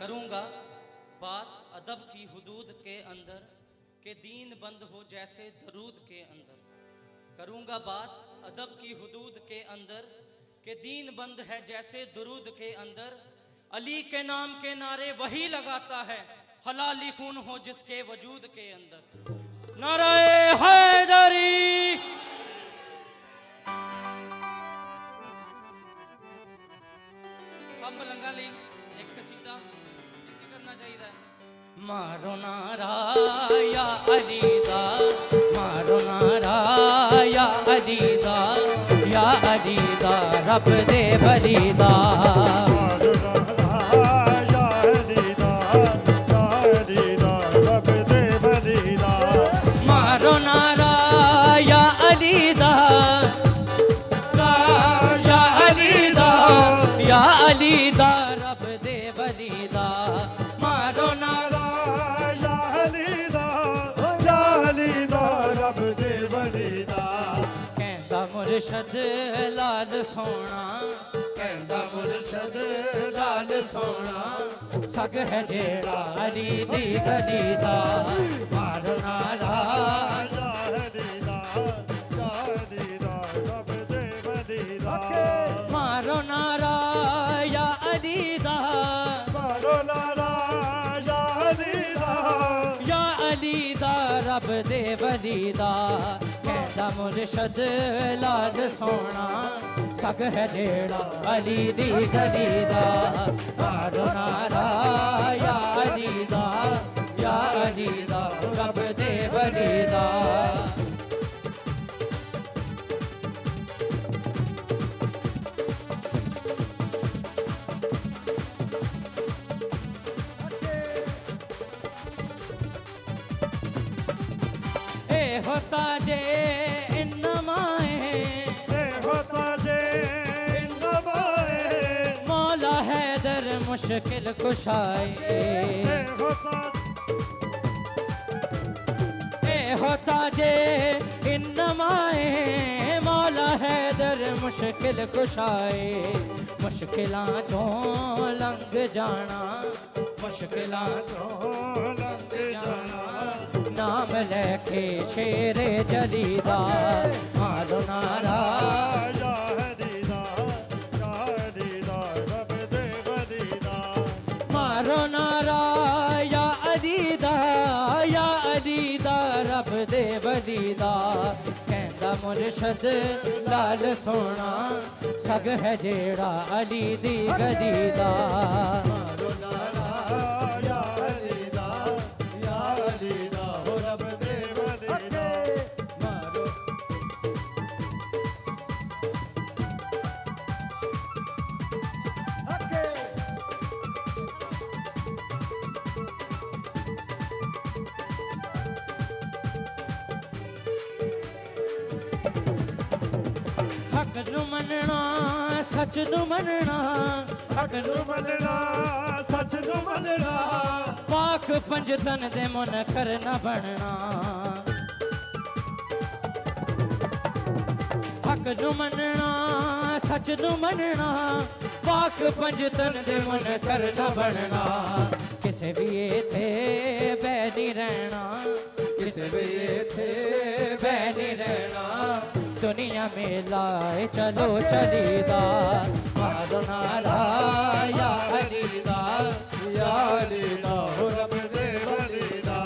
करूँगा बात अदब की हुदूद के अंदर के दीन बंद हो जैसे दरूद के अंदर। करूँगा बात अदब की हुदूद के अंदर के दीन बंद है जैसे दरूद के अंदर। अली के नाम के नारे वही लगाता है हलाली खून हो जिसके वजूद के अंदर। नारे हैदरी। सब मलंगा ली एक कसीदा करना चाहिए। मारो नारा या अली दा, मारो नारा या अली दा, या अली दा रब दे वली दा। मारो नारा या अली दा, या अली दा, या अली दा रब दे वली दा। मारो नारा या अली दा, या अली दा रब दे वली दा। कहंदा मुर्शद लाल सोना, कहंदा मुर्शद लाल सोना सग है जेड़ा अली दी गली दा। मारो नारा या अली दा, या अली दा रब दे वली दा। मारो नारा या अली दा, मारो नारा या अली दा, या अली दा रब दे वली दा। कहंदा मुर्शद लाल सोना सग है जेड़ा अली दी गली दा। मारो नारा या अली दा, या अली दा रब दे वली दा। होता जे इन्नमाए, होता जे इन्नमाए। मौला हैदर मुश्किल कुशाए। होता जे इन्नमाए, मौला हैदर मुश्किल कुशाए। मुश्किलां तो लंघ जाना, मुश्किलां तो लंघ जाना नाम लेके शेरे जलीदा। मारो नारा या अली दा, या अली दा रब दे वली दा। मारो नारा या अली दा, या अली दा रब दे वली दा। कहंदा मुर्शद लाल सोना सग है जेड़ा अली दी गली दा। मारो नारा या अली दा, या अली दा रब दे वली दा। मारो हक नू मनना सच नू मनना, हक नू मनना सच नू मनना। पाक पंजतन दे मुनकर न बनना। हक नू मनना सच नू मनना, पाक पंजतन दे मुनकर न बनना। किसे भी इत्थे बै नहीं रहना, किसे भी इत्थे बै नहीं रहना। दुनिया में लाए चलो चलीदा। मारो नारा या अली दा, या अली दा रब दे वली दा।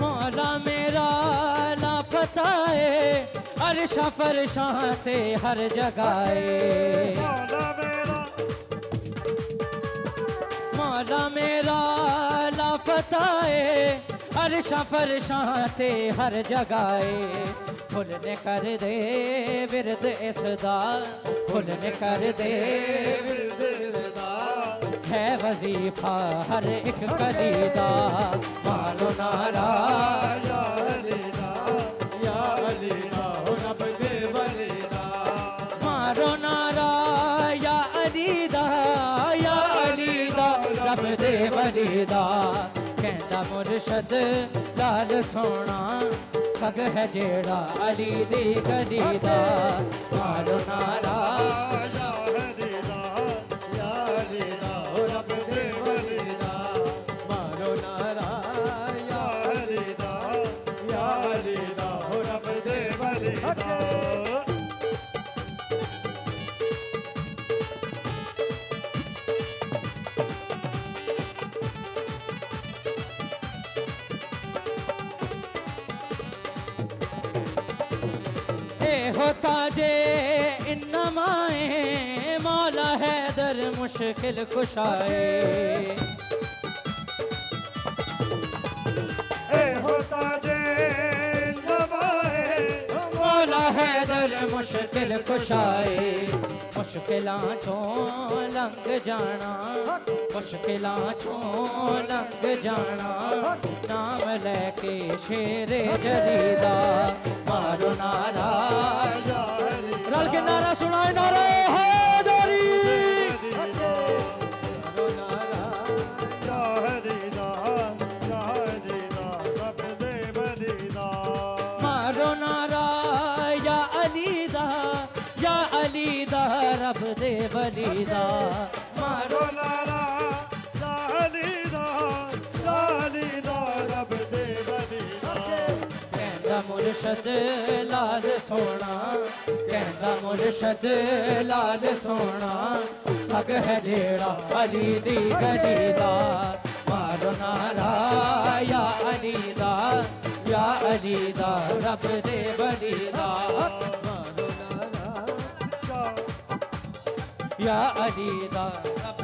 मौला मेरा लापता है अरशा फरशां ते हर जगाए। मौला मेरा, मौला मेरा लापता है अरशा फरशां ते हर जगाए। फुल ने कर दे विरद इसदा, फुल ने कर दे विरद इसदा। है वजीफा हर एक कली दा। मारो नारा या अली दा, या अली दा रब दे वली दा। मारो नारा या अली दा, या अली दा मुर्शद लाल सोना सग है जेड़ा अली दी गली दा मारो नारा या हरि दास या हरि दास हो रब दे वली दा मारो नारा या हरि दास हो रब दे वली दा होता जे इन्नमाए मौला हैदर मुश्किल कुशाए होता जे नवाए मौला हैदर मुश्किल कुशाए मुश्किलां चों लंघ जाना मुश्किलां चों लंघ जाना नाम लेके शेरे जरीदा मारो नारा या हरि रल के नारा सुनाए नारा हैदरी मारो नारा या हरि दास रब दे वली दा मारो नारा या अली दा रब दे वली दा मारो नारा या हरि दास रब दे वली दा कहंदा मुर्शद लाल सोना कहंदा मुर्शद लाल सोना सग है जेड़ा अली दी गली दा मारो नारा या अली दा रब दे वली दा मारो नारा या अली दा रब